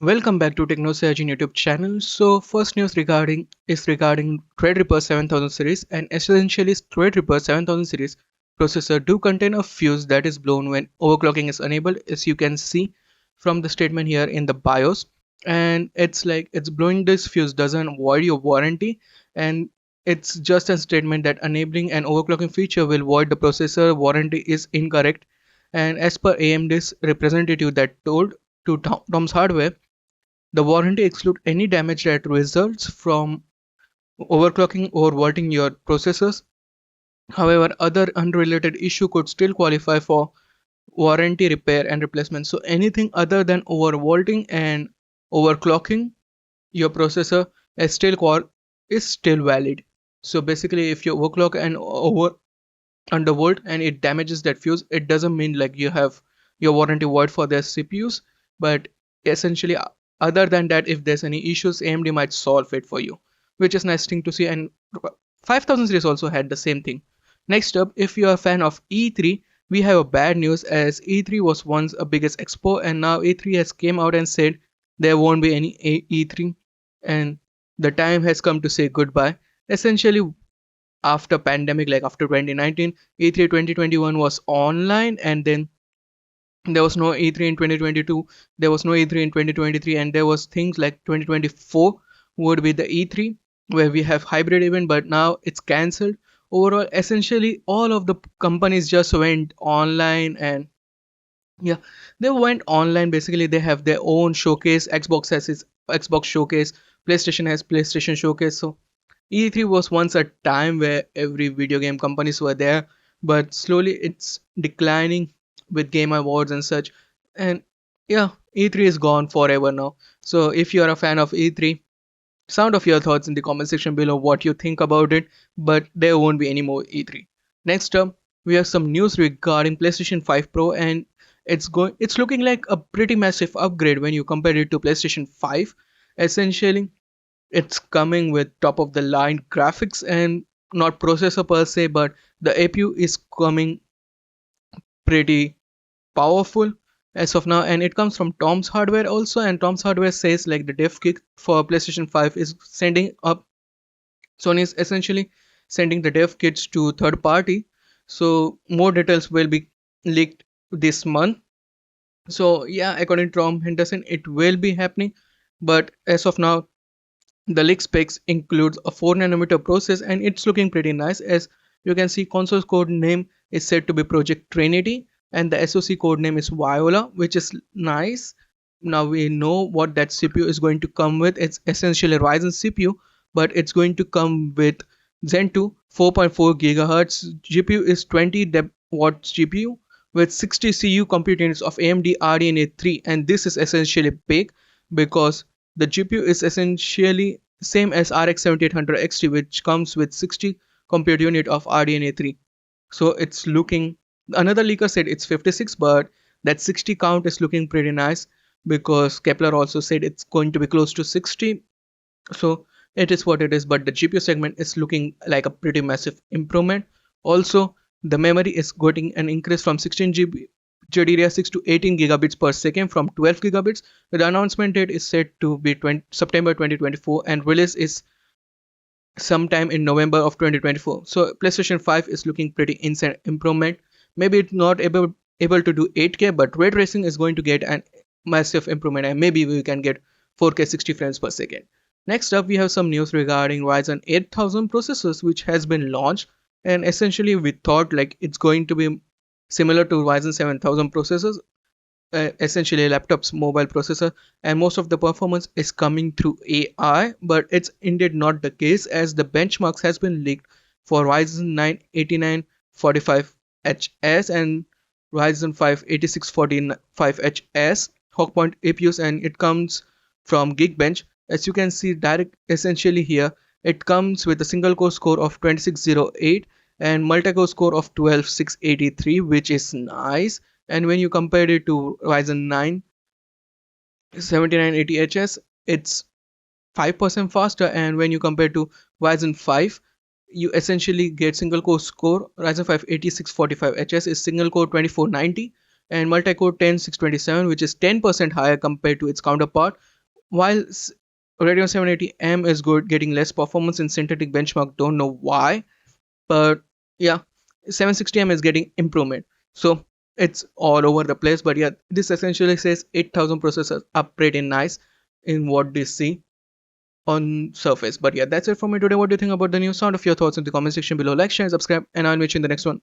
Welcome back to TechnoSurgeon YouTube channel. So first news regarding Threadripper 7000 series, and essentially Threadripper 7000 series processor do contain a fuse that is blown when overclocking is enabled, as you can see from the statement here in the BIOS. And it's like it's blowing this fuse doesn't void your warranty, and it's just a statement that enabling an overclocking feature will void the processor warranty is incorrect. And as per AMD's representative that told to Tom's Hardware, the warranty excludes any damage that results from overclocking or vaulting your processors. However, other unrelated issue could still qualify for warranty repair and replacement. So anything other than overvolting and overclocking your processor is still valid. So basically, if you overclock and over undervolt and it damages that fuse, it doesn't mean like you have your warranty void for their CPUs, but essentially other than that, if there's any issues, AMD might solve it for you, which is nice thing to see. And 5000 series also had the same thing. Next up, if you are a fan of E3, we have a bad news, as E3 was once a biggest expo and now E3 has came out and said there won't be any E3 and the time has come to say goodbye. Essentially, after pandemic, like after 2019, E3 2021 was online, and then there was no E3 in 2022, there was no E3 in 2023, and there was things like 2024 would be the E3 where we have hybrid event, but now it's cancelled. Overall, essentially all of the companies just went online, and yeah, they went online. Basically, they have their own showcase. Xbox has its Xbox showcase, PlayStation has PlayStation showcase. So E3 was once a time where every video game companies were there, but slowly it's declining with Game Awards and such. And yeah, E3 is gone forever now. So if you are a fan of E3, sound off your thoughts in the comment section below what you think about it, but there won't be any more E3. Next up, we have some news regarding PlayStation 5 Pro, and it's looking like a pretty massive upgrade when you compare it to PlayStation 5. Essentially, it's coming with top of the line graphics and not processor per se, but the APU is coming pretty powerful as of now, and it comes from Tom's Hardware also. And Tom's Hardware says like the dev kit for PlayStation 5 is sending up. Sony is essentially sending the dev kits to third party, so more details will be leaked this month. So yeah, according to Tom Henderson, it will be happening, but as of now, the leak specs includes a 4nm process, and it's looking pretty nice. As you can see, console code name is said to be Project Trinity, and the SoC code name is Viola, which is nice. Now we know what that CPU is going to come with. It's essentially a Ryzen CPU, but it's going to come with Zen 2 4.4 GHz. GPU is 20 watts GPU with 60 CU compute units of AMD RDNA 3, and this is essentially big because the GPU is essentially same as RX 7800 XT, which comes with 60 compute unit of RDNA 3. So it's looking, another leaker said it's 56, but that 60 count is looking pretty nice because Kepler also said it's going to be close to 60. So it is what it is, but the GPU segment is looking like a pretty massive improvement. Also, the memory is getting an increase from 16 GB GDDR6 to 18 gigabits per second from 12 gigabits. The announcement date is set to be September 2024, and release is sometime in November of 2024. So PlayStation 5 is looking pretty insane improvement. Maybe it's not able to do 8K, but ray tracing is going to get an massive improvement, and maybe we can get 4K 60 frames per second. Next up, we have some news regarding Ryzen 8000 processors, which has been launched, and essentially we thought like it's going to be similar to Ryzen 7000 processors, essentially a laptop's mobile processor, and most of the performance is coming through AI, but it's indeed not the case, as the benchmarks has been leaked for Ryzen 9 8945HS and Ryzen 5 8645HS Hawkpoint APUs, and it comes from Geekbench. As you can see direct essentially here, it comes with a single core score of 2608 and multi-core score of 12683, which is nice. And when you compare it to Ryzen 9 7980HS, it's 5% faster. And when you compare to Ryzen 5, you essentially get single core score. Ryzen 5 8645HS is single core 2490 and multi-core 10627, which is 10% higher compared to its counterpart while Radeon 780M is good, getting less performance in synthetic benchmark, don't know why, but yeah, 760M is getting improvement. So it's all over the place, but yeah, this essentially says 8000 processors are pretty nice in what they see on surface. But yeah, that's it for me today. What do you think about the news? Sound of your thoughts in the comment section below. Like, share, subscribe, and I'll meet you in the next one.